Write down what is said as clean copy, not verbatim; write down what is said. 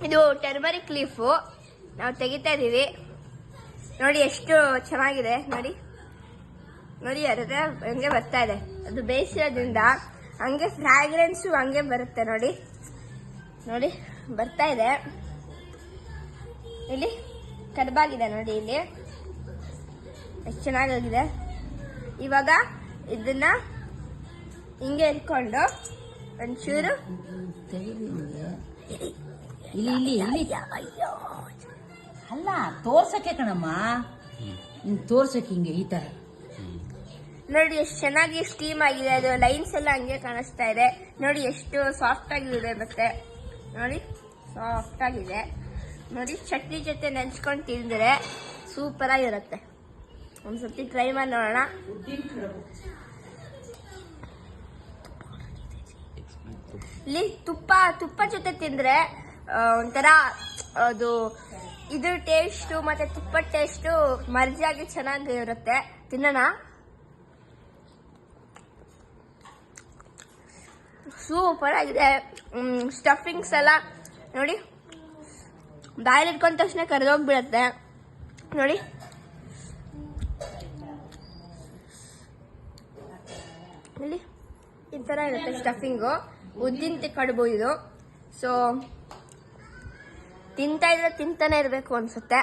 ಇದು turmeric leaf ನಾವು ತೆಗಿತಾ ಇದೀವಿ ನೋಡಿ, ಎಷ್ಟು ಚೆನ್ನಾಗಿದೆ ನೋಡಿ ನೋಡಿ. ಅದಕ್ಕೆ ಹಂಗೆ ಬರ್ತಾ ಇದೆ, ಅದು ಬೇಯಿಸಿರೋದ್ರಿಂದ ಹಂಗೆ ಫ್ರಾಗ್ರೆನ್ಸು ಹಂಗೆ ಬರುತ್ತೆ ನೋಡಿ ನೋಡಿ ಬರ್ತಾ ಇದೆ. ಇಲ್ಲಿ ಕಡ್ಬಾಗಿದೆ ನೋಡಿ, ಇಲ್ಲಿ ಎಷ್ಟು ಚೆನ್ನಾಗಿದೆ. ಇವಾಗ ಇದನ್ನ ಹಿಂಗೆ ಇಟ್ಕೊಂಡು ಒಂಚೂರು ಅಲ್ಲ ತೋರ್ಸಕ್ಕೆ ಕಣಮ್ಮ, ತೋರ್ಸಕ್ಕೆ ಹಿಂಗೆ ಈ ತರ ನೋಡಿ ಎಷ್ಟು ಚೆನ್ನಾಗಿ ಸ್ಟೀಮ್ ಆಗಿದೆ. ಅದು ಲೈನ್ಸ್ ಎಲ್ಲ ಹಂಗೆ ಕಾಣಿಸ್ತಾ ಇದೆ ನೋಡಿ, ಎಷ್ಟು ಸಾಫ್ಟ್ ಆಗಿದೆ. ಮತ್ತೆ ನೋಡಿ ಸಾಫ್ಟ್ ಆಗಿದೆ ನೋಡಿ. ಚಟ್ನಿ ಜೊತೆ ನೆಂಚ್ಕೊಂಡು ತಿಂದ್ರೆ ಸೂಪರ್ ಆಗಿರುತ್ತೆ. ಒಂದ್ಸತಿ ಟ್ರೈ ಮಾಡಿ ನೋಡೋಣ. ಇಲ್ಲಿ ತುಪ್ಪ ಜೊತೆ ತಿಂದ್ರೆ ಒಂಥರ ಅದು ಇದ್ರ ಟೇಸ್ಟು ಮತ್ತೆ ತುಪ್ಪದ ಟೇಸ್ಟು ಮರ್ಜಾಗಿ ಚೆನ್ನಾಗಿ ಇರುತ್ತೆ. ತಿನ್ನೋಣ. ಸೂಪರ್ ಆಗಿದೆ. ಸ್ಟಫಿಂಗ್ಸ್ ಎಲ್ಲ ನೋಡಿ, ಬಾಯಲ್ಲಿ ಇಟ್ಕೊಂಡ ತಕ್ಷಣ ಕರೆದೋಗ್ಬಿಡತ್ತೆ ನೋಡಿ. ಇಲ್ಲಿ ಈ ಥರ ಇರುತ್ತೆ ಸ್ಟಫಿಂಗು. ಉದ್ದಿನ ಕಡುಬು ಇದು. ಸೊ ತಿಂತಾ ಇದ್ರೆ ತಿಂತಾನೆ ಇರಬೇಕು ಅನ್ಸುತ್ತೆ.